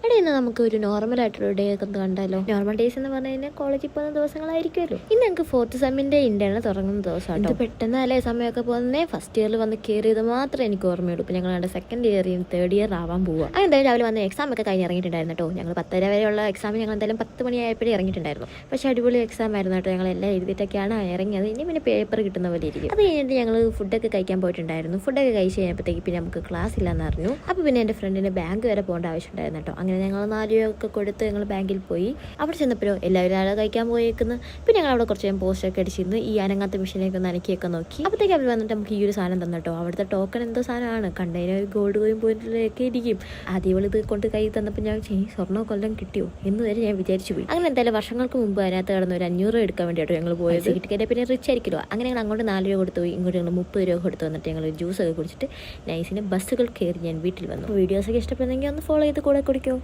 എടാ ഇന്ന് നമുക്ക് ഒരു നോർമൽ ആയിട്ടുള്ള ഡേ ഒക്കെ ഒന്ന് കണ്ടാലോ. നോർമൽ ഡേയ്സ് എന്ന് പറഞ്ഞു കഴിഞ്ഞാൽ കോളേജിൽ പോകുന്ന ദിവസങ്ങളായിരിക്കുമല്ലോ. ഇന്ന് ഞങ്ങൾക്ക് 4th സെമ്മിന്റെ ഇന്റേണൽ തുടങ്ങുന്ന ദിവസമാണ്. പെട്ടെന്ന് അല്ലേ സമയമൊക്കെ പോകുന്നേ. ഫസ്റ്റ് ഇയറിൽ വന്ന് കയറിയത് മാത്രമേ എനിക്ക് ഓർമ്മയുള്ളൂ. ഇപ്പം ഞങ്ങളുടെ സെക്കൻഡ് ഇയറിൽ 3rd ഇയർ ആവാൻ പോവുക. എന്തായാലും രാവിലെ വന്ന് എക്സാം ഒക്കെ കഴിഞ്ഞ് ഇറങ്ങിയിട്ടുണ്ടായിരുന്നു കേട്ടോ. ഞങ്ങൾ 10:30 വരെയുള്ള എക്സാം ഞങ്ങൾ എന്തായാലും 10 മണിയായപ്പോഴേ ഇറങ്ങിയിട്ടുണ്ടായിരുന്നു. പക്ഷേ അടിപൊളി എക്സാം ആയിരുന്നു കേട്ടോ. ഞങ്ങൾ എല്ലാം എഴുതിയിട്ടൊക്കെയാണ് ഇറങ്ങിയത്. ഇനി പിന്നെ പേപ്പർ കിട്ടുന്ന പോലെ ഇരിക്കും. അത് കഴിഞ്ഞിട്ട് ഞങ്ങൾ ഫുഡൊക്കെ കഴിക്കാൻ പോയിട്ടുണ്ടായിരുന്നു. ഫുഡൊക്കെ കഴിച്ച് കഴിഞ്ഞപ്പോഴത്തേക്ക് പിന്നെ നമുക്ക് ക്ലാസ് ഇല്ലെന്ന് അറിഞ്ഞു. അപ്പോൾ പിന്നെ എൻ്റെ ഫ്രണ്ടിന് ബാങ്ക് വരെ പോകേണ്ട ആവശ്യമുണ്ടായിരുന്നു കേട്ടോ. അങ്ങനെ ഞങ്ങൾ 4 രൂപയൊക്കെ കൊടുത്ത് ഞങ്ങൾ ബാങ്കിൽ പോയി. അവിടെ ചെന്നപ്പോഴോ എല്ലാവരും ആളെ കഴിക്കാൻ പോയേക്കുന്നു. പിന്നെ ഞങ്ങൾ അവിടെ കുറച്ച് നേരം പോസ്റ്റൊക്കെ അടിച്ചിരുന്നു. ഈ അനങ്ങാത്ത മെഷീനൊക്കെ ഒന്ന് അനക്കിയൊക്കെ നോക്കി. അപ്പോഴത്തേക്ക് അവർ വന്നിട്ട് നമുക്ക് ഈ ഒരു സാധനം തന്നു കേട്ടോ. അവിടുത്തെ ടോക്കൺ എന്തോ സാധനമാണ്. കണ്ടതിന് ഒരു ഗോൾഡ് കോയിൻ പോയിന്റിലൊക്കെ ഇരിക്കും. ആദ്യം ഇത് കൊണ്ട് കൈ തന്നപ്പോൾ ഞാൻ സ്വർണ്ണ കൊല്ലം കിട്ടിയോ എന്ന് വരെ ഞാൻ വിചാരിച്ചു പോയി. അങ്ങനെ എന്തായാലും വർഷങ്ങൾക്ക് മുമ്പ് അതിനകത്ത് കിടന്ന് ഒരു 500 രൂപ എടുക്കാൻ വേണ്ടിയിട്ടോ ഞങ്ങൾ പോയത്. കിട്ടിക്കഴിഞ്ഞാൽ പിന്നെ റിച്ച് ആയിരിക്കുമല്ലോ. അങ്ങനെ ഞങ്ങൾ അങ്ങോട്ട് 4 രൂപ കൊടുത്തു പോയി. ഇങ്ങോട്ട് ഞങ്ങൾ 30 രൂപ കൊടുത്തു വന്നിട്ട് ഞങ്ങൾ ജ്യൂസൊക്കെ കുടിച്ചിട്ട് നൈസിന് ബസ്സുകൾ കയറി ഞാൻ വീട്ടിൽ വന്നു. വീഡിയോസൊക്കെ ഇഷ്ടപ്പെടുന്നെങ്കിൽ ഒന്ന് ഫോളോ ചെയ്ത് കൂടെ കുടിക്കോ.